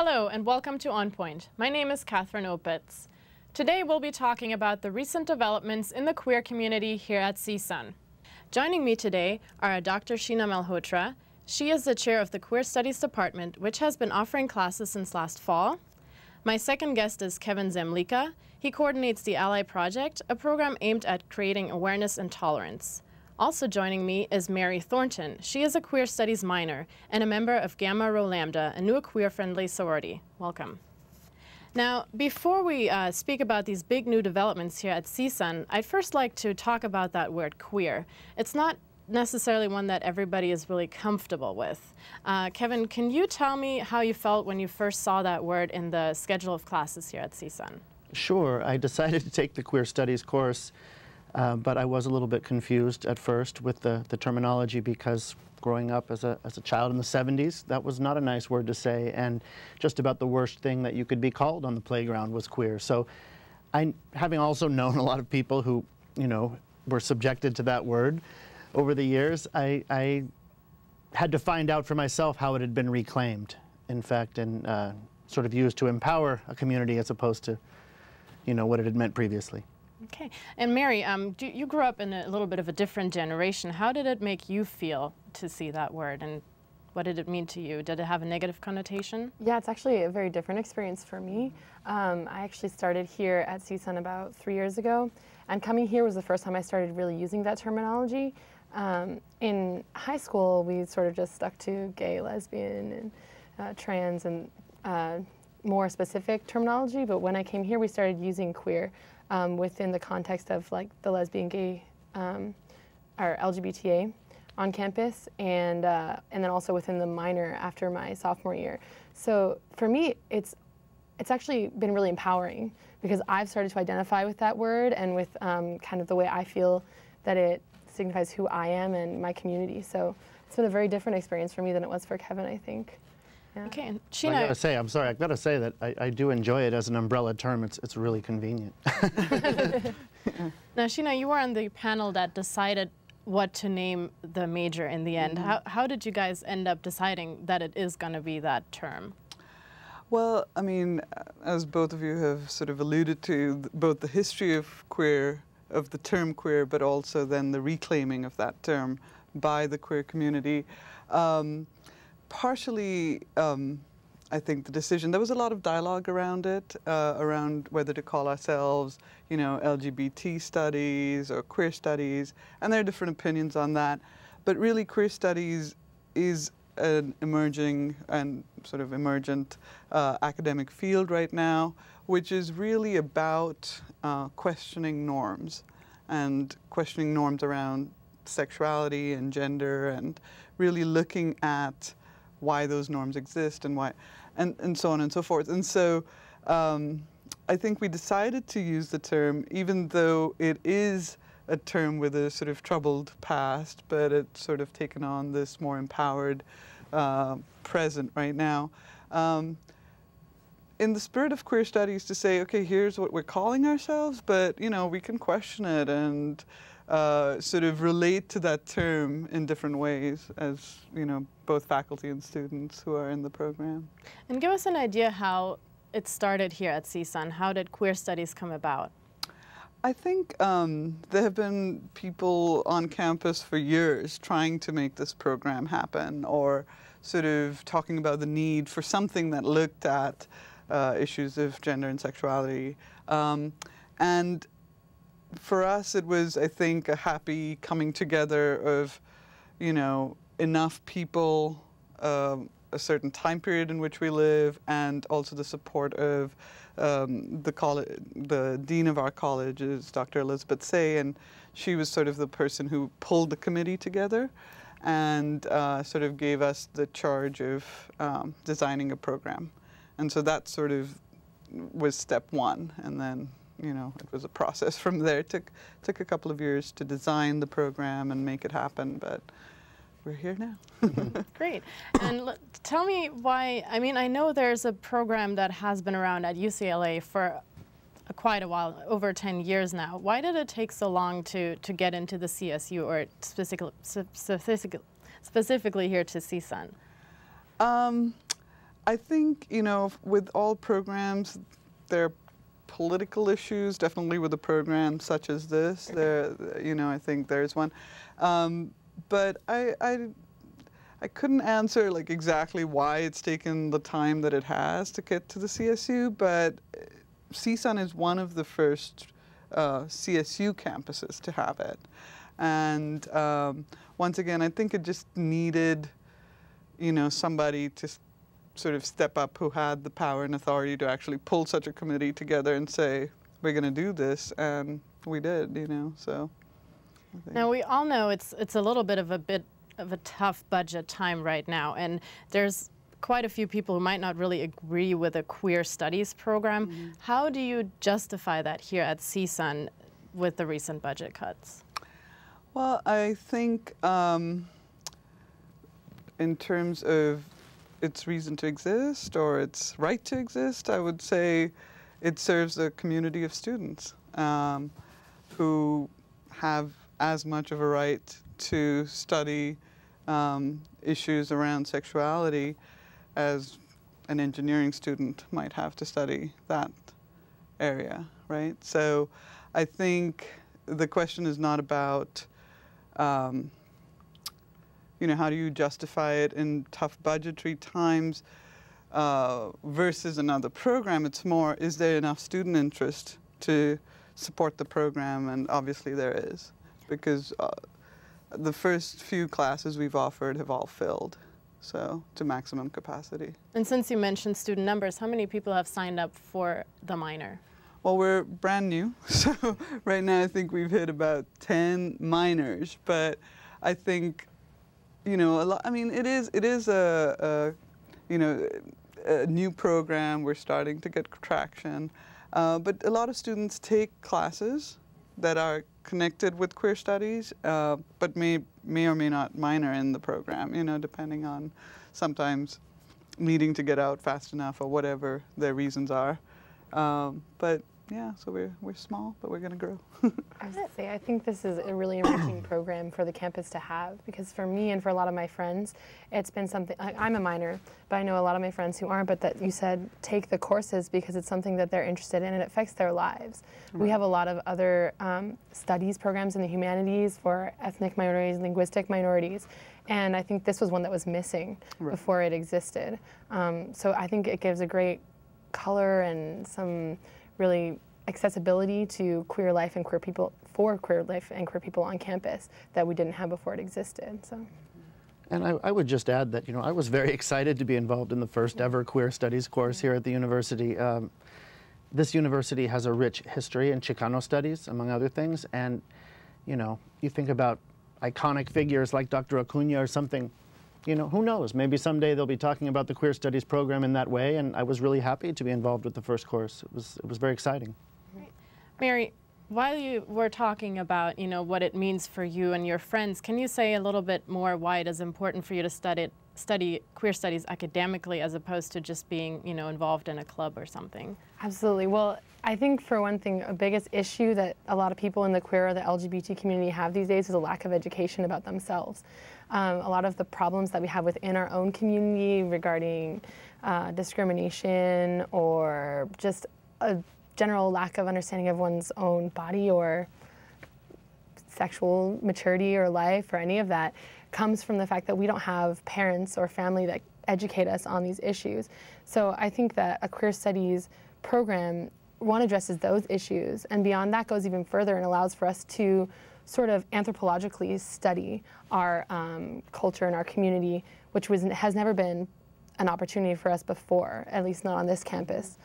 Hello and welcome to On Point. My name is Katherine Opitz. Today we'll be talking about the recent developments in the queer community here at CSUN. Joining me today are Dr. Sheena Malhotra. She is the chair of the Queer Studies Department, which has been offering classes since last fall. My second guest is Kevin Zemlika. He coordinates the Ally Project, a program aimed at creating awareness and tolerance. Also joining me is Mary Thornton. She is a Queer Studies minor and a member of Gamma Rho Lambda, a new queer-friendly sorority. Welcome. Now, before we speak about these big new developments here at CSUN, I'd first like to talk about that word queer. It's not necessarily one that everybody is really comfortable with. Kevin, can you tell me how you felt when you first saw that word in the schedule of classes here at CSUN? Sure. I decided to take the Queer Studies course, but I was a little bit confused at first with the terminology because growing up as a child in the 70s, that was not a nice word to say, and just about the worst thing that you could be called on the playground was queer. So having also known a lot of people who, were subjected to that word over the years, I had to find out for myself how it had been reclaimed, in fact, and sort of used to empower a community as opposed to, what it had meant previously. Okay. And Mary, you grew up in a little bit of a different generation. How did it make you feel to see that word, and what did it mean to you? Did it have a negative connotation? Yeah, it's actually a very different experience for me. I actually started here at CSUN about 3 years ago, and coming here was the first time I started really using that terminology. In high school, we sort of just stuck to gay, lesbian, and trans, and more specific terminology, but when I came here, we started using queer within the context of like the lesbian, gay, or LGBTA on campus, and then also within the minor after my sophomore year. So for me, it's actually been really empowering because I've started to identify with that word and with kind of the way I feel that it signifies who I am and my community. So it's been a very different experience for me than it was for Kevin, I think. Yeah. Okay, and Sheena, Well, I've got to say that I do enjoy it as an umbrella term. It's really convenient. Now, Sheena, you were on the panel that decided what to name the major in the end. How did you guys end up deciding that it is going to be that term? Well, I mean, as both of you have sort of alluded to, both the history of the term queer, but also then the reclaiming of that term by the queer community. Partially, I think the decision, there was a lot of dialogue around it, around whether to call ourselves, LGBT studies or queer studies, and there are different opinions on that. But really, queer studies is an emerging and sort of emergent academic field right now, which is really about questioning norms and questioning norms around sexuality and gender, and really looking at why those norms exist and why, and so on and so forth. And so I think we decided to use the term, even though it is a term with a sort of troubled past, but it's sort of taken on this more empowered present right now. In the spirit of queer studies, to say, okay, here's what we're calling ourselves, but we can question it and sort of relate to that term in different ways as, both faculty and students who are in the program. And give us an idea how it started here at CSUN. How did queer studies come about? I think there have been people on campus for years trying to make this program happen, or sort of talking about the need for something that looked at issues of gender and sexuality. And for us, it was, I think, a happy coming together of, enough people, a certain time period in which we live, and also the support of the dean of our college is Dr. Elizabeth Say, and she was sort of the person who pulled the committee together and sort of gave us the charge of designing a program. And so that sort of was step one, and then it was a process from there. It took a couple of years to design the program and make it happen, but we're here now. Great. And tell me why, I know there's a program that has been around at UCLA for quite a while, over 10 years now. Why did it take so long to get into the CSU, or specifically here to CSUN? I think, you know, with all programs, there are political issues, definitely with a program such as this. There, you know, I think there's one. But I couldn't answer like exactly why it's taken the time that it has to get to the CSU, but CSUN is one of the first CSU campuses to have it. And once again, I think it just needed, you know, somebody to sort of step up who had the power and authority to actually pull such a committee together and say, we're going to do this, and we did, you know, so. Now, we all know it's a little bit of a tough budget time right now, and there's quite a few people who might not really agree with a queer studies program. Mm-hmm. How do you justify that here at CSUN with the recent budget cuts? Well, I think in terms of its reason to exist or its right to exist, I would say it serves a community of students who have as much of a right to study issues around sexuality as an engineering student might have to study that area, right? So I think the question is not about you know, how do you justify it in tough budgetary times versus another program? It's more, is there enough student interest to support the program? And obviously there is, because the first few classes we've offered have all filled, so to maximum capacity. And since you mentioned student numbers, how many people have signed up for the minor? Well, we're brand new, so right now I think we've hit about 10 minors, but I think, you know, a lot, I mean, it is a you know, a new program. We're starting to get traction, but a lot of students take classes that are connected with queer studies, but may or may not minor in the program, you know, depending on sometimes needing to get out fast enough or whatever their reasons are. But yeah, so we're small, but we're going to grow. I was going to say, I think this is a really enriching program for the campus to have, because for me and for a lot of my friends, it's been something, I'm a minor, but I know a lot of my friends who aren't, but that you said take the courses because it's something that they're interested in and it affects their lives. Right. We have a lot of other studies programs in the humanities for ethnic minorities, linguistic minorities, and I think this was one that was missing before it existed. So I think it gives a great color and some really accessibility to queer life and queer people, for queer life and queer people on campus that we didn't have before it existed. So. And I would just add that, you know, I was very excited to be involved in the first ever queer studies course here at the university. This university has a rich history in Chicano studies, among other things, and, you know, you think about iconic figures like Dr. Acuna or something, you know, who knows? Maybe someday they'll be talking about the queer studies program in that way, and I was really happy to be involved with the first course. It was very exciting. Right. Mary, while you were talking about, you know, what it means for you and your friends, can you say a little bit more why it is important for you to study queer studies academically as opposed to just being, you know, involved in a club or something? Absolutely. Well, I think for one thing, a biggest issue that a lot of people in the queer or the LGBT community have these days is a lack of education about themselves. A lot of the problems that we have within our own community regarding discrimination or just a general lack of understanding of one's own body or sexual maturity or life or any of that comes from the fact that we don't have parents or family that educate us on these issues. So I think that a queer studies program, one, addresses those issues, and beyond that goes even further and allows for us to sort of anthropologically study our culture and our community, which has never been an opportunity for us before, at least not on this campus.